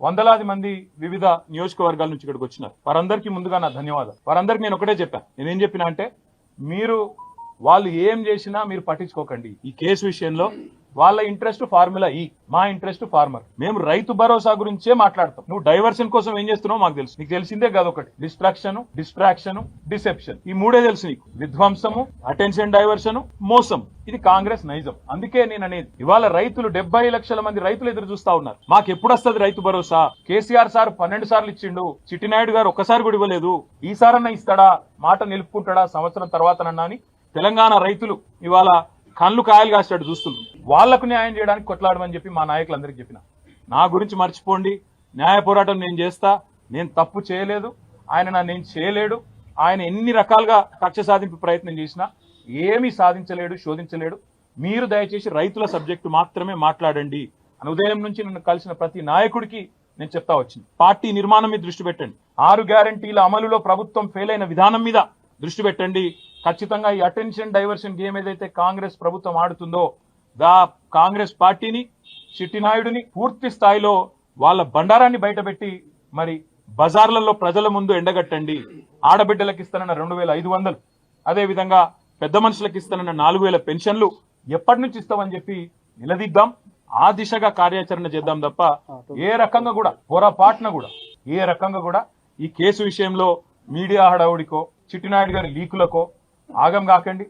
వందలాది మంది వివిధ నియోజకవర్గాల నుంచి ఇక్కడికి వచ్చినారు. వారందరికీ ముందుగా నా ధన్యవాదాలు. వారందరికీ నేను ఒకటే చెప్పాను. నేనేం చెప్పినా అంటే, మీరు వాళ్ళు ఏం చేసినా మీరు పట్టించుకోకండి. ఈ కేసు విషయంలో వాళ్ళ ఇంట్రెస్ట్ ఫార్ములా ఈ, మా ఇంట్రెస్ట్ ఫార్మర్. మేము రైతు భరోసా గురించే మాట్లాడతాం. నువ్వు డైవర్షన్ కోసం ఏం చేస్తున్నావు మాకు తెలుసు. నీకు తెలిసిందే కాదు ఒకటి, డిస్ట్రాక్షన్, డిసెప్షన్. ఈ మూడే తెలుసు నీకు. విధ్వంసము, అటెన్షన్ డైవర్షన్, మోసం. ఇది కాంగ్రెస్ నైజం. అందుకే నేను అనేది, ఇవాళ రైతులు 70 లక్షల మంది రైతులు ఎదురు చూస్తా ఉన్నారు. మాకు ఎప్పుడు వస్తుంది రైతు భరోసా? కేసీఆర్ సార్ 12 సార్లు ఇచ్చిండు, చిట్టినాయుడు గారు ఒక్కసారి కూడా ఇవ్వలేదు. ఈసారన్నా ఇస్తాడా, మాట నిలుపుకుంటాడా సంవత్సరం తర్వాతనన్నా అని తెలంగాణ రైతులు ఇవాళ కళ్ళు కాయలు కాసేటట్టు చూస్తున్నారు. వాళ్లకు న్యాయం చేయడానికి కొట్లాడమని చెప్పి మా నాయకులందరికీ చెప్పిన. నా గురించి మర్చిపోండి, న్యాయ పోరాటం నేను చేస్తా. నేను తప్పు చేయలేదు, ఆయన నన్ను చేయలేడు. ఆయన ఎన్ని రకాలుగా కక్ష సాధింపు ప్రయత్నం చేసినా ఏమీ సాధించలేడు, శోధించలేడు. మీరు దయచేసి రైతుల సబ్జెక్టు మాత్రమే మాట్లాడండి అని ఉదయం నుంచి నన్ను కలిసిన ప్రతి నాయకుడికి నేను చెప్తా వచ్చింది. పార్టీ నిర్మాణం మీద దృష్టి పెట్టండి. 6 గ్యారంటీల అమలులో ప్రభుత్వం ఫెయిల్ అయిన విధానం మీద దృష్టి పెట్టండి. ఖచ్చితంగా ఈ అటెన్షన్ డైవర్షన్ గేమ్ ఏదైతే కాంగ్రెస్ ప్రభుత్వం ఆడుతుందో, కాంగ్రెస్ పార్టీని, చిట్టినాయుడిని పూర్తి స్థాయిలో వాళ్ళ బండారాన్ని బయటపెట్టి మరి బజార్లలో ప్రజల ముందు ఎండగట్టండి. ఆడబిడ్డలకు ఇస్తానన్న 2500, అదే విధంగా పెద్ద మనుషులకు ఇస్తానన్న 4000 పెన్షన్లు ఎప్పటి నుంచి ఇస్తామని చెప్పి నిలదీద్దాం. ఆ దిశగా కార్యాచరణ చేద్దాం తప్ప ఏ రకంగా కూడా పొరపాటున కూడా ఏ రకంగా కూడా ఈ కేసు విషయంలో మీడియా హడావుడికో చిట్టినాయుడు గారి లీకులకో ఆగం కాకండి.